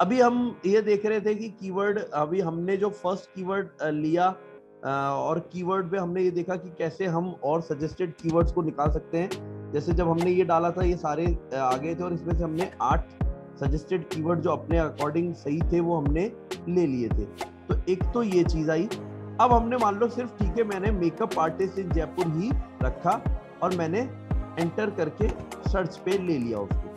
अभी हम ये देख रहे थे कि कीवर्ड, अभी हमने जो फर्स्ट कीवर्ड लिया और कीवर्ड पे हमने ये देखा कि कैसे हम और सजेस्टेड कीवर्ड्स को निकाल सकते हैं। जैसे जब हमने ये डाला था, ये सारे आ गए थे और इसमें से हमने 8 सजेस्टेड कीवर्ड जो अपने अकॉर्डिंग सही थे वो हमने ले लिए थे। तो एक तो ये चीज आई। अब हमने मान लो सिर्फ, ठीक है, मैंने मेकअप आर्टिस्ट इन जयपुर ही रखा और मैंने एंटर करके सर्च पे ले लिया उसको।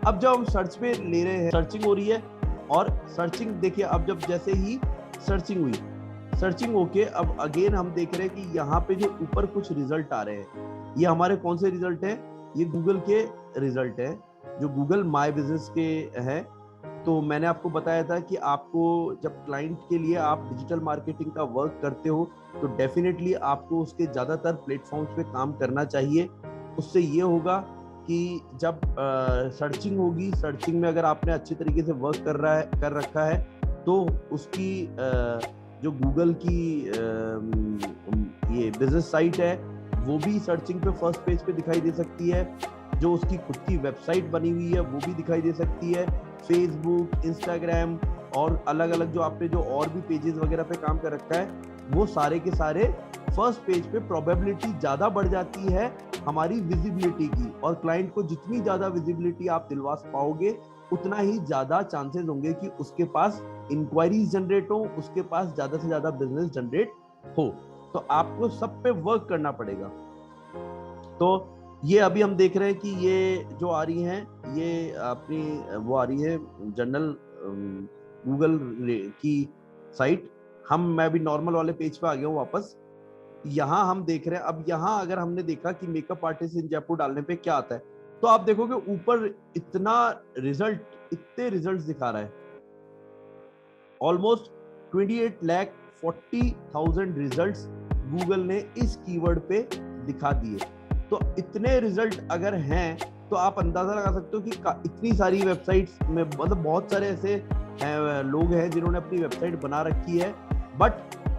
अब जब हम सर्च पे ले रहे हैं, सर्चिंग हो रही है और सर्चिंग देखिए, अब जब जैसे ही सर्चिंग हुई, सर्चिंग होके अब अगेन हम देख रहे हैं कि यहाँ पे जो ऊपर कुछ रिजल्ट आ रहे हैं, ये हमारे कौन से रिजल्ट हैं? ये गूगल के रिजल्ट हैं, जो गूगल माय बिजनेस के हैं। तो मैंने आपको बताया था कि आपको जब क्लाइंट के लिए आप डिजिटल मार्केटिंग का वर्क करते हो तो डेफिनेटली आपको उसके ज़्यादातर प्लेटफॉर्म्स पे काम करना चाहिए। उससे ये होगा कि जब सर्चिंग होगी, सर्चिंग में अगर आपने अच्छी तरीके से वर्क कर रखा है तो उसकी जो गूगल की ये बिजनेस साइट है वो भी सर्चिंग पे फर्स्ट पेज पे दिखाई दे सकती है। जो उसकी खुद की वेबसाइट बनी हुई है वो भी दिखाई दे सकती है। फेसबुक, इंस्टाग्राम और अलग अलग जो आपने जो और भी पेजेस वगैरह पे काम कर रखा है वो सारे के सारे फर्स्ट पेज पे प्रोबेबिलिटी ज्यादा बढ़ जाती है हमारी विजिबिलिटी की। और क्लाइंट को जितनी ज्यादा विजिबिलिटी आप दिलवा पाओगे उतना ही ज्यादा चांसेस होंगे कि उसके पास इंक्वायरीज जनरेट हो, उसके पास ज्यादा से ज्यादा बिजनेस जनरेट हो। तो आपको सब पे वर्क करना पड़ेगा। तो ये अभी हम देख रहे हैं कि ये जो आ रही हैं, ये अपनी वो आ रही है जनरल गूगल की साइट। मैं भी नॉर्मल वाले पेज पे आ गया हूँ वापस। यहाँ हम देख रहे हैं, अब यहाँ अगर हमने देखा कि मेकअप आर्टिस्ट इन जयपुर डालने पे क्या आता है, तो आप देखोगे ऊपर इतना रिजल्ट, इतने रिजल्ट्स दिखा रहा है। ऑलमोस्ट 28,40,000 रिजल्ट्स गूगल ने इस कीवर्ड पे दिखा दिए। तो इतने रिजल्ट अगर हैं तो आप अंदाजा लगा सकते हो कि इतनी सारी वेबसाइट्स में, मतलब बहुत सारे ऐसे लोग हैं जिन्होंने अपनी वेबसाइट बना रखी है। बट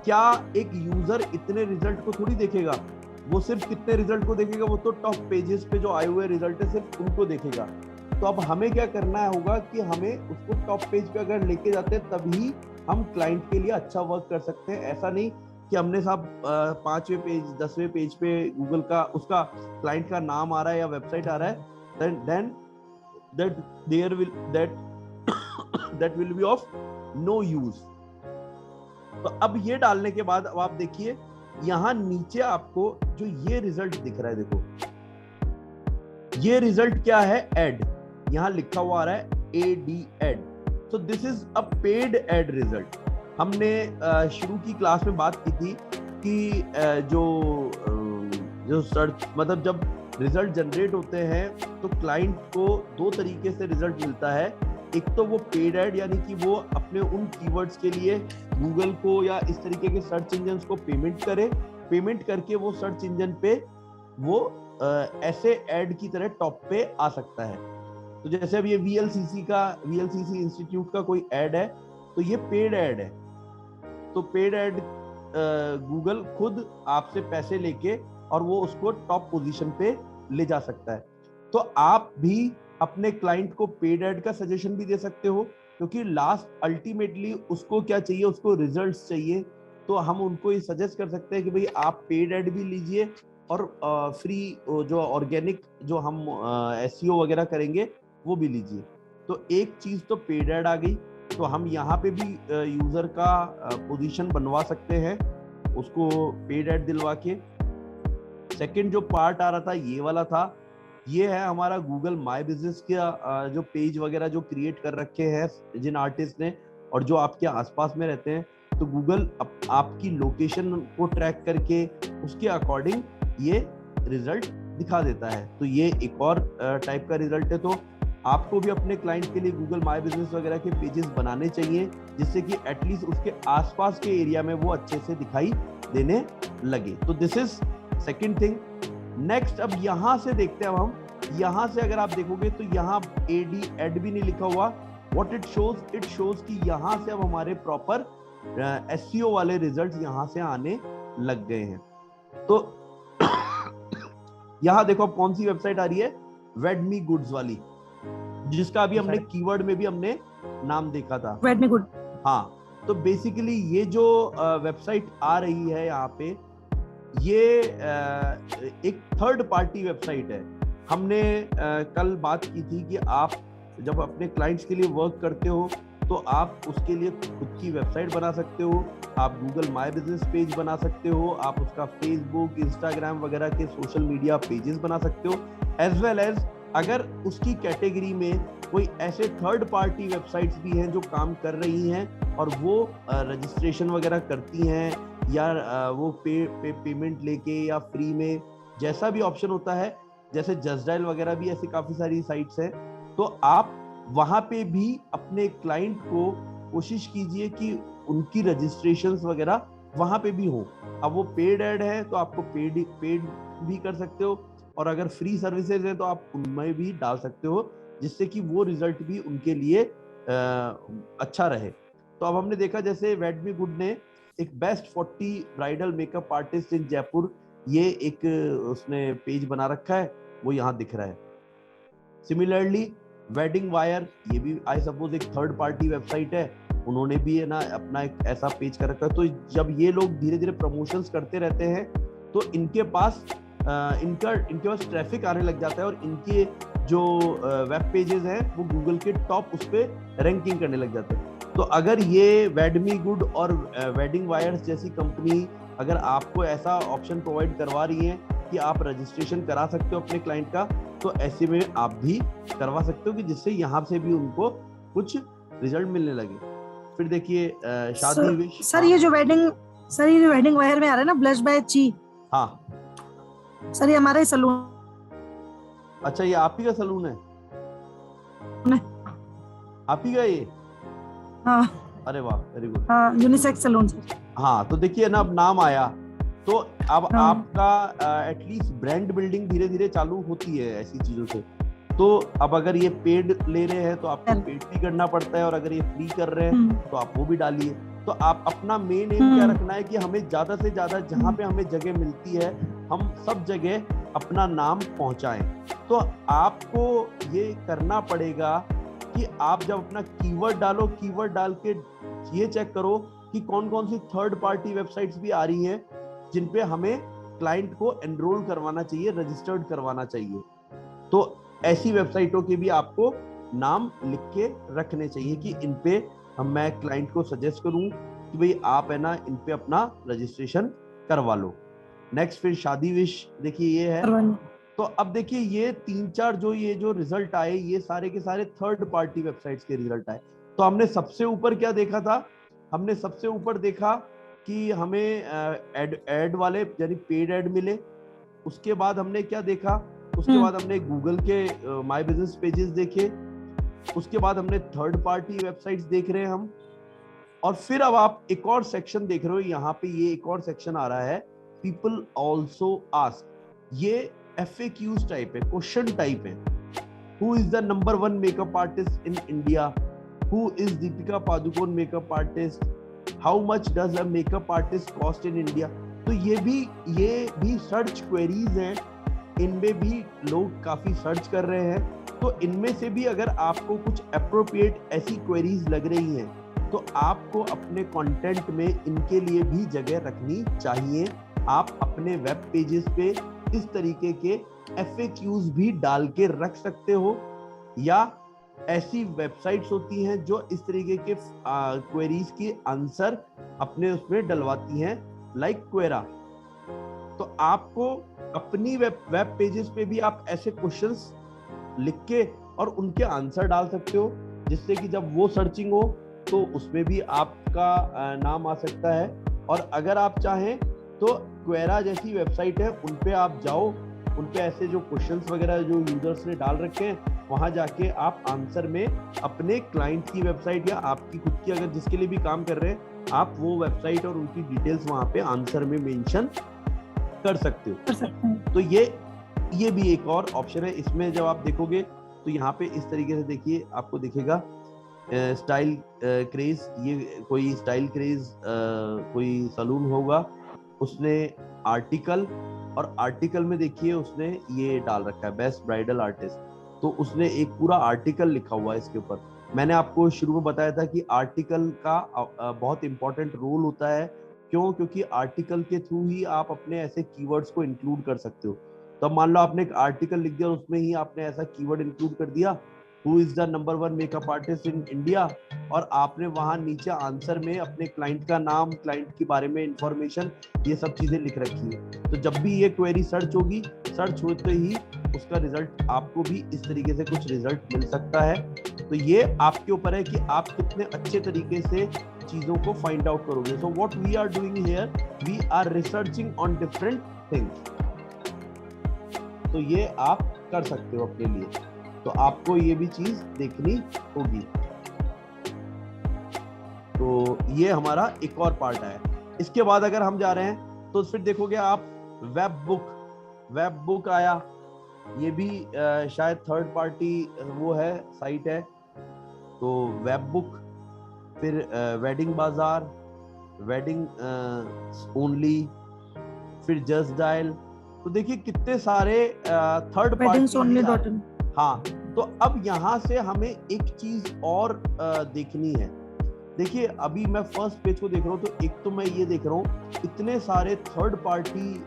क्या एक यूजर इतने रिजल्ट को थोड़ी देखेगा? वो सिर्फ कितने रिजल्ट को देखेगा? वो तो टॉप पेजेस पे जो आए हुए रिजल्ट है सिर्फ उनको देखेगा। तो अब हमें क्या करना होगा कि हमें उसको टॉप पेज पे अगर लेके जाते हैं तभी हम क्लाइंट के लिए अच्छा वर्क कर सकते हैं। ऐसा नहीं कि हमने साहब 5वें पेज 10वें पेज पे गूगल का उसका क्लाइंट का नाम आ रहा है या वेबसाइट आ रहा है, then that will be of no use। तो अब ये डालने के बाद अब आप देखिए यहाँ नीचे आपको जो ये रिजल्ट दिख रहा है, देखो ये रिजल्ट क्या है? एड। यहाँ लिखा हुआ आ रहा है AD ad. So this is a paid ad result. हमने शुरू की क्लास में बात की थी कि जो सर्च, मतलब जब रिजल्ट जनरेट होते हैं तो क्लाइंट को 2 तरीके से रिजल्ट मिलता है। एक तो वो पेड एड, यानी कि वो अपने उन कीवर्ड्स के लिए गूगल को या इस तरीके के सर्च इंजन को पेमेंट करे, पेमेंट करके वो सर्च इंजन पे वो ऐसे एड की तरह टॉप पे आ सकता है। तो जैसे अब ये VLCC इंस्टीट्यूट का कोई एड है तो ये पेड एड है। तो पेड एड गूगल खुद आपसे पैसे लेके और वो उसको टॉप पोजीशन पे ले जा सकता है। तो आप भी अपने क्लाइंट को पेड एड का सजेशन भी दे सकते हो, क्योंकि लास्ट अल्टीमेटली उसको क्या चाहिए? उसको रिजल्ट्स चाहिए। तो हम उनको ये सजेस्ट कर सकते हैं कि भाई आप पेड एड भी लीजिए और फ्री जो ऑर्गेनिक जो हम SEO वगैरह करेंगे वो भी लीजिए। तो एक चीज तो पेड एड आ गई, तो हम यहाँ पे भी यूजर का पोजीशन बनवा सकते हैं उसको पेड एड दिलवा के। सेकंड जो पार्ट आ रहा था ये वाला था, ये है हमारा गूगल माय बिजनेस का जो पेज वगैरह जो क्रिएट कर रखे हैं जिन आर्टिस्ट ने और जो आपके आसपास में रहते हैं। तो गूगल आपकी लोकेशन को ट्रैक करके उसके अकॉर्डिंग ये रिजल्ट दिखा देता है। तो ये एक और टाइप का रिजल्ट है। तो आपको भी अपने क्लाइंट के लिए गूगल माय बिजनेस वगैरह के पेजेस बनाने चाहिए जिससे कि एटलीस्ट उसके आसपास के एरिया में वो अच्छे से दिखाई देने लगे। तो this is second thing. Next अब यहां से देखते हैं, अब हम यहां से अगर आप देखोगे तो यहाँ AD एड भी नहीं लिखा हुआ। व्हाट इट शोज कि यहां से अब हमारे प्रॉपर SEO वाले रिजल्ट्स यहां से आने लग गए हैं। तो यहाँ देखो अब कौन सी वेबसाइट आ रही है? वेडमी गुड्स वाली, जिसका अभी हमने कीवर्ड में भी हमने नाम देखा था, वेडमी गुड। हाँ। तो बेसिकली ये जो वेबसाइट आ रही है यहाँ पे, ये एक थर्ड पार्टी वेबसाइट है। हमने कल बात की थी कि आप जब अपने क्लाइंट्स के लिए वर्क करते हो तो आप उसके लिए खुद की वेबसाइट बना सकते हो, आप गूगल माय बिजनेस पेज बना सकते हो, आप उसका फेसबुक, इंस्टाग्राम वगैरह के सोशल मीडिया पेजेस बना सकते हो, एज वेल एज अगर उसकी कैटेगरी में कोई ऐसे थर्ड पार्टी वेबसाइट्स भी हैं जो काम कर रही हैं और वो रजिस्ट्रेशन वगैरह करती हैं या वो पेमेंट लेके या फ्री में, जैसा भी ऑप्शन होता है, जैसे जस्ट डायल वगैरह भी ऐसी काफी सारी साइट्स हैं, तो आप वहां पे भी अपने क्लाइंट को कोशिश कीजिए कि उनकी रजिस्ट्रेशंस वगैरह वहां पे भी हो। अब वो पेड ऐड है तो आपको पेड भी कर सकते हो, और अगर फ्री सर्विसेज है तो आप उनमें भी डाल सकते हो, जिससे कि वो रिजल्ट भी उनके लिए अच्छा रहे। तो अब हमने देखा जैसे वेडमी गुड ने एक best 40 bridal makeup artist in Jaipur, ये एक उसने पेज बना रखा है, वो यहाँ दिख रहा है। सिमिलरली वेडिंग वायर, ये भी आई सपोज एक थर्ड पार्टी वेबसाइट है, उन्होंने भी है ना अपना एक ऐसा पेज कर रखा है। तो जब ये लोग धीरे धीरे प्रमोशंस करते रहते हैं तो इनके पास ट्रैफिक आने लग जाता है और इनके जो वेब पेजेस हैं वो गूगल के टॉप उस पर रैंकिंग करने लग जाते हैं। तो अगर ये वेडमी गुड और वेडिंग वायर्स जैसी कंपनी अगर आपको ऐसा ऑप्शन प्रोवाइड करवा रही है कि आप रजिस्ट्रेशन करा सकते हो अपने क्लाइंट का, तो ऐसे में आप भी करवा सकते हो कि जिससे यहाँ से भी उनको कुछ रिजल्ट मिलने लगे। फिर देखिए शादी विश। सर ये जो वेडिंग वायर में आ रहा है ना, ब्लश बाय ची, हाँ सर ये हमारा ही सलून। अच्छा, ये आप ही का सलून है? आप ही का ये? हाँ। अरे वाह, वेरी गुड। हाँ, यूनिसेक्स सलून। हाँ, तो देखिए ना, अब नाम आया तो अब हाँ। आपका एटलीस्ट ब्रांड बिल्डिंग धीरे धीरे चालू होती है ऐसी चीजों से। तो अब अगर ये पेड ले रहे हैं तो आपको पेड भी करना पड़ता है, और अगर ये फ्री कर रहे हैं तो आप वो भी डालिए। तो आप अपना मेन एम क्या रखना है कि हमें ज्यादा से ज्यादा जहाँ पे हमें जगह मिलती है हम सब जगह अपना नाम पहुंचाएं। तो आपको ये करना पड़ेगा कि आप जब अपना कीवर्ड डालो, कीवर्ड डाल के ये चेक करो कि कौन कौन सी थर्ड पार्टी वेबसाइट्स भी आ रही हैं जिन पे हमें क्लाइंट को एनरोल करवाना चाहिए, रजिस्टर्ड करवाना चाहिए। तो ऐसी वेबसाइटों के भी आपको नाम लिख के रखने चाहिए कि इन पे मैं क्लाइंट को सजेस्ट करूं कि भाई आप है ना इन पे अपना रजिस्ट्रेशन करवा लो। नेक्स्ट फिर शादी विश, देखिए ये है। तो अब देखिए ये 3-4 जो रिजल्ट आए, ये सारे के सारे थर्ड पार्टी वेबसाइट्स के रिजल्ट आए। तो हमने सबसे ऊपर क्या देखा था? हमने सबसे ऊपर देखा कि हमें एड वाले यानी पेड एड मिले। उसके बाद हमने क्या देखा? उसके बाद हमने गूगल के माय बिजनेस पेजेस देखे। उसके बाद हमने थर्ड पार्टी वेबसाइट्स देख रहे हैं हम। और फिर अब आप एक और सेक्शन देख रहे हो, यहाँ पे ये एक और सेक्शन आ रहा है, पीपल ऑल्सो आस्क। ये FAQs टाइप है, क्वेश्चन टाइप है। Who is the number 1 makeup artist in India? Who is Deepika Padukone makeup artist? How much does a makeup artist cost in India? तो ये भी सर्च क्वेरीज हैं, इनमें भी लोग काफी सर्च कर रहे हैं। तो इनमें से भी अगर आपको कुछ अप्रोप्रिएट ऐसी क्वेरीज लग रही हैं तो आपको अपने कंटेंट में इनके लिए भी जगह रखनी चाहिए। आप अपने वेब पेजेस पे इस तरीके के FAQs भी डाल के रख सकते हो, या ऐसी वेबसाइट्स होती हैं जो इस तरीके के क्वेरीज के आंसर अपने उसमें डलवाती हैं, लाइक क्वेरा। तो आपको अपनी वेब पेजेस पे भी आप ऐसे क्वेश्चंस लिख के और उनके आंसर डाल सकते हो, जिससे कि जब वो सर्चिंग हो तो उसमें भी आपका नाम आ सकता है। और अगर आप चाहें तो क्वेरा जैसी वेबसाइट है, उन पे आप जाओ, उन पे ऐसे जो क्वेश्चंस वगैरह जो यूजर्स ने डाल रखे हैं, वहां जाके आप आंसर में अपने क्लाइंट की वेबसाइट या आपकी खुद की अगर जिसके लिए भी काम कर रहे हैं, आप वो वेबसाइट और उनकी डिटेल्स वहां पे आंसर में मेंशन कर सकते हो। तो ये भी एक और ऑप्शन है। इसमें जब आप देखोगे तो यहाँ पे इस तरीके से देखिए, आपको दिखेगा स्टाइल क्रेज। ये कोई स्टाइल क्रेज कोई सलून होगा, उसने आर्टिकल, और आर्टिकल में देखिए उसने ये डाल रखा है बेस्ट ब्राइडल आर्टिस्ट। तो उसने एक पूरा आर्टिकल लिखा हुआ है इसके ऊपर। मैंने आपको शुरू में बताया था कि आर्टिकल का बहुत इंपॉर्टेंट रोल होता है। क्यों? क्योंकि आर्टिकल के थ्रू ही आप अपने ऐसे कीवर्ड्स को इंक्लूड कर सकते हो। तो मान लो आपने एक आर्टिकल लिख दिया और उसमें ही आपने ऐसा कीवर्ड इंक्लूड कर दिया, who is the number 1 makeup artist in India, और आपने वहां नीचे आंसर में अपने क्लाइंट का नाम, क्लाइंट के बारे में इंफॉर्मेशन, ये सब चीजें लिख रखी है। तो जब भी ये क्वेरी सर्च होगी, सर्च होते ही उसका रिजल्ट आपको भी इस तरीके से कुछ रिजल्ट मिल सकता है। तो ये आपके ऊपर है कि आप कितने अच्छे तरीके से चीजों को फाइंड आउट करोगे। So what we are doing here, we are researching on different things. तो ये आप कर सकते हो अपने लिए, तो आपको ये भी चीज देखनी होगी। तो ये हमारा एक और पार्ट है। इसके बाद अगर हम जा रहे हैं तो फिर देखोगे आप वेब बुक आया, ये भी शायद थर्ड पार्टी वो है, साइट है। तो वेब बुक, फिर वेडिंग बाजार, वेडिंग ओनली, फिर जस्ट डायल। तो देखिए कितने सारे थर्ड पार्टी। हाँ, तो अब यहाँ से हमें एक चीज और देखनी है। देखिए अभी मैं फर्स्ट पेज को देख रहा हूँ, तो एक तो मैं ये देख रहा हूँ इतने सारे थर्ड पार्टी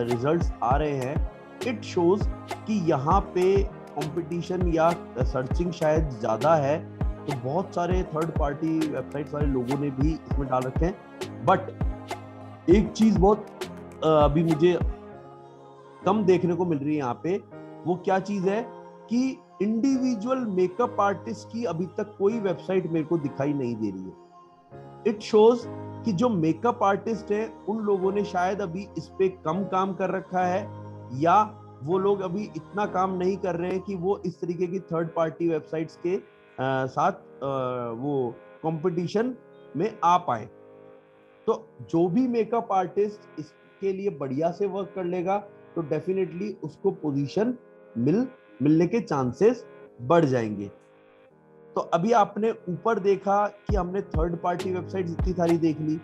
रिजल्ट्स आ रहे हैं। इट शोज कि यहाँ पे कंपटीशन या सर्चिंग शायद ज्यादा है, तो बहुत सारे थर्ड पार्टी वेबसाइट्स वाले लोगों ने भी इसमें डाल रखे हैं। बट एक चीज बहुत अभी मुझे कम देखने को मिल रही है यहाँ पे। वो क्या चीज है कि इंडिविजुअल मेकअप आर्टिस्ट की अभी तक कोई वेबसाइट मेरे को दिखाई नहीं दे रही है। इट शोज कि जो मेकअप आर्टिस्ट है उन लोगों ने शायद अभी इस पे कम काम कर रखा है, या वो लोग अभी इतना काम नहीं कर रहे हैं कि वो इस तरीके की थर्ड पार्टी वेबसाइट्स के साथ वो कंपटीशन में आ पाए। तो जो भी मेकअप आर्टिस्ट इसके लिए बढ़िया से वर्क कर लेगा तो डेफिनेटली उसको पोजीशन मिलने के चांसेस बढ़ जाएंगे। तो अभी आपने ऊपर देखा कि हमने थर्ड पार्टी वेबसाइट इतनी सारी देख ली।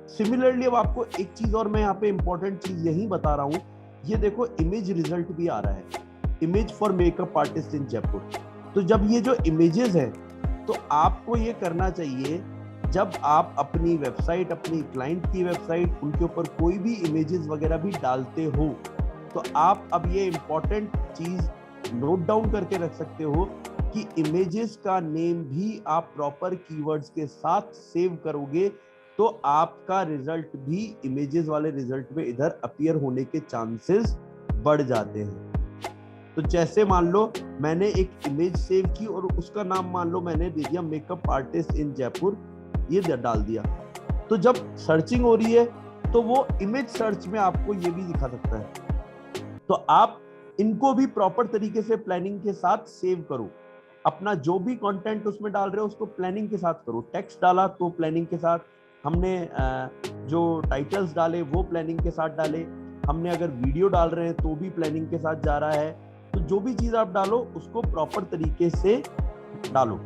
सिमिलरली अब आपको एक चीज और मैं यहाँ पे इंपॉर्टेंट चीज यही बता रहा हूँ, ये देखो इमेज रिजल्ट भी आ रहा है, image for makeup artist in Jaipur. तो जब ये जो इमेजेस है, तो आपको ये करना चाहिए, जब आप अपनी वेबसाइट, अपनी क्लाइंट की वेबसाइट, उनके ऊपर कोई भी इमेजेस वगैरह भी डालते हो, तो आप अब ये इंपॉर्टेंट चीज नोट डाउन करके रख सकते हो कि इमेजेस का नेम भी आप प्रॉपर कीवर्ड्स के साथ सेव करोगे तो आपका रिजल्ट भी इमेजेस वाले रिजल्ट में इधर अपीयर होने के चांसेस बढ़ जाते हैं। तो जैसे मान लो मैंने एक इमेज सेव की और उसका नाम मान लो मैंने दे दिया मेकअप आर्टिस्ट इन जयपुर, ये डाल दिया, तो जब सर्चिंग हो रही है तो वो इमेज सर्च में आपको ये भी दिखा सकता है। तो आप इनको भी प्रॉपर तरीके से प्लानिंग के साथ सेव करो। अपना जो भी कंटेंट उसमें डाल रहे हो उसको प्लानिंग के साथ करो। टेक्स्ट डाला तो प्लानिंग के साथ, हमने जो टाइटल्स डाले वो प्लानिंग के साथ डाले, हमने अगर वीडियो डाल रहे हैं तो भी प्लानिंग के साथ जा रहा है। तो जो भी चीज आप डालो उसको प्रॉपर तरीके से डालो।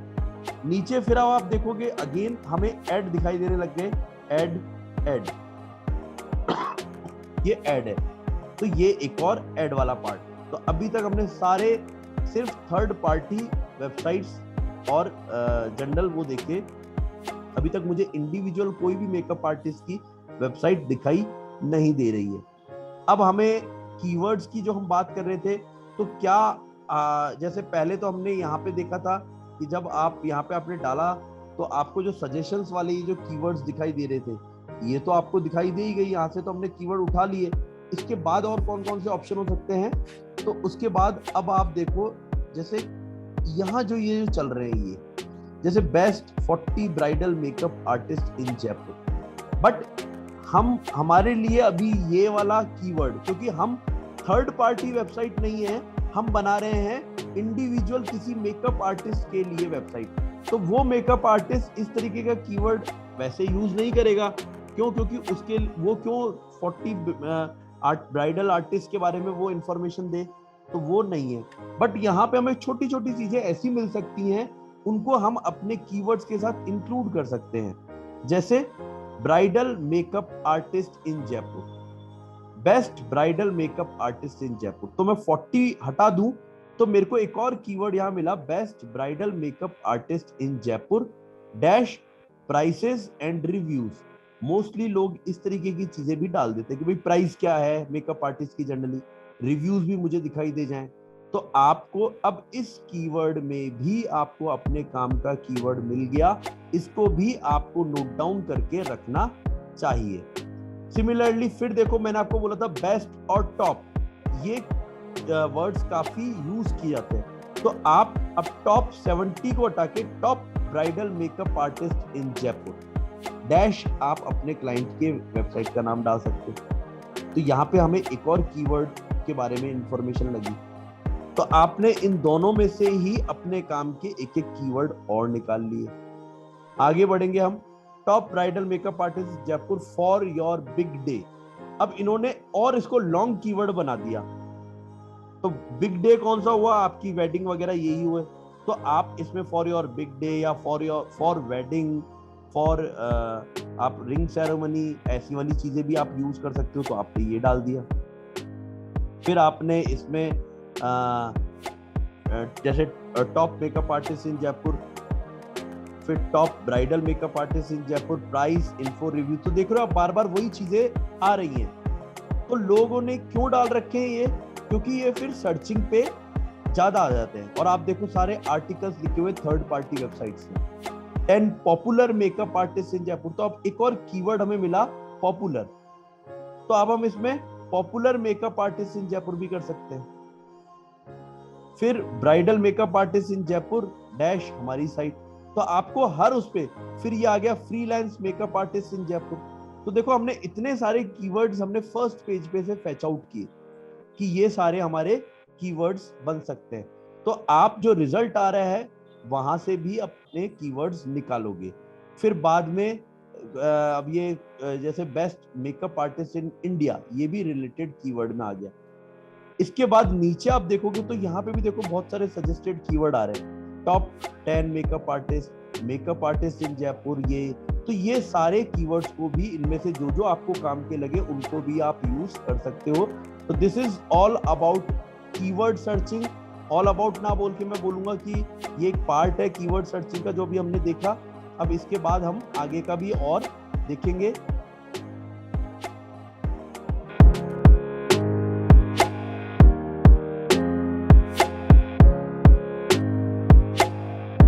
नीचे फिर आप देखोगे अगेन हमें ऐड दिखाई देने लग गए, ऐड ये ऐड है, तो ये एक और ऐड वाला पार्ट। तो अभी तक हमने सारे सिर्फ थर्ड पार्टी वेबसाइट्स और जनरल वो देखे, अभी तक मुझे इंडिविजुअल कोई भी मेकअप आर्टिस्ट की वेबसाइट दिखाई नहीं दे रही है। अब हमें कीवर्ड्स की जो हम बात कर रहे थे, तो क्या जैसे पहले तो हमने यहाँ पे देखा था कि जब आप यहाँ पे आपने डाला तो आपको जो सजेशंस वाले ये जो कीवर्ड्स दिखाई दे रहे थे, ये तो आपको दिखाई दे ही गई, यहाँ से तो हमने कीवर्ड उठा लिए। इसके बाद और कौन कौन से ऑप्शन हो सकते हैं, तो उसके बाद अब आप देखो जैसे यहाँ जो ये चल रहे हैं, ये जैसे best 40 bridal makeup artist in Jaipur. But हमारे लिए अभी ये वाला कीवर्ड, क्योंकि हम थर्ड पार्टी वेबसाइट नहीं है, हम बना रहे हैं इंडिविजुअल किसी मेकअप आर्टिस्ट के लिए वेबसाइट, तो वो मेकअप आर्टिस्ट इस तरीके का कीवर्ड वैसे यूज नहीं करेगा। क्यों? क्योंकि उसके वो क्यों 40 ब्राइडल आर्टिस्ट के बारे में वो इंफॉर्मेशन दे, तो वो नहीं है। बट यहाँ पे हमें छोटी छोटी चीजें ऐसी मिल सकती हैं, उनको हम अपने कीवर्ड्स के साथ इंक्लूड कर सकते हैं। जैसे bridal makeup artist in Jaipur, best bridal makeup artist in Jaipur, तो मैं 40 हटा दूं तो मेरे को एक और कीवर्ड यहाँ मिला, best bridal makeup artist in Jaipur dash prices and reviews. Mostly लोग इस तरीके की चीजें भी डाल देते हैं कि भाई प्राइस क्या है मेकअप आर्टिस्ट की, जनरली रिव्यूज भी मुझे दिखाई दे जाएं। तो आपको अब इस कीवर्ड में भी आपको अपने काम का कीवर्ड मिल गया, इसको भी आपको नोट डाउन करके रखना चाहिए। सिमिलरली फिर देखो, मैंने आपको बोला था बेस्ट और टॉप, ये वर्ड्स काफी यूज किए जाते हैं। तो आप अब टॉप 70 को हटा के top bridal makeup artist in Jaipur dash आप अपने क्लाइंट के वेबसाइट का नाम डाल सकते हो। तो यहाँ पे हमें एक और कीवर्ड के बारे में इंफॉर्मेशन लगी। तो आपने इन दोनों में से ही अपने काम के एक एक कीवर्ड और निकाल लिए। आगे बढ़ेंगे हम, top bridal makeup artist Jaipur for your big day. अब इन्होंने और इसको लॉन्ग कीवर्ड बना दिया। तो बिग डे कौन सा हुआ, आपकी वेडिंग वगैरह यही हुए। तो आप इसमें फॉर योर बिग डे या फॉर वेडिंग, फॉर आप रिंग सेरेमनी, ऐसी वाली चीजें भी आप यूज कर सकते हो। तो आपने ये डाल दिया। फिर आपने इसमें जैसे top makeup artist in Jaipur, फिर top bridal makeup artist in Jaipur, price, info, review. तो देख रहे हो आप बार बार वही चीजें आ रही हैं। तो लोगों ने क्यों डाल रखे हैं ये, क्योंकि ये फिर सर्चिंग पे ज्यादा आ जाते हैं। और आप देखो सारे आर्टिकल्स लिखे हुए थर्ड पार्टी वेबसाइट्स में। 10 popular makeup artist in Jaipur. तो अब एक और कीवर्ड हमें मिला पॉपुलर। तो अब हम इसमें popular makeup artist in Jaipur भी कर सकते हैं। फिर bridal makeup artist in Jaipur dash हमारी साइट। तो आपको हर उस पे, फिर ये आ गया freelance makeup artist in Jaipur. तो देखो हमने इतने सारे कीवर्ड्स हमने फर्स्ट पेज पे से फैच आउट किए कि ये सारे हमारे कीवर्ड्स बन सकते हैं। तो आप जो रिजल्ट आ रहा है वहां से भी अपने कीवर्ड्स निकालोगे। फिर बाद में अब ये जैसे best makeup artist in India, ये भी रिलेटेड कीवर्ड में आ गया। इसके बाद नीचे आप देखोगे तो यहाँ पे भी देखो बहुत सारे सजेस्टेड कीवर्ड आ रहे हैं। Top 10 makeup artist in Jaipur, ये सारे कीवर्ड्स को भी, इनमें से जो जो आपको काम के लगे उनको भी आप यूज कर सकते हो। तो this is all about keyword searching. All about ना बोल के मैं बोलूंगा कि ये एक पार्ट है कीवर्ड सर्चिंग का जो भी हमने देखा। अब इसके बाद हम आगे का भी और देखेंगे।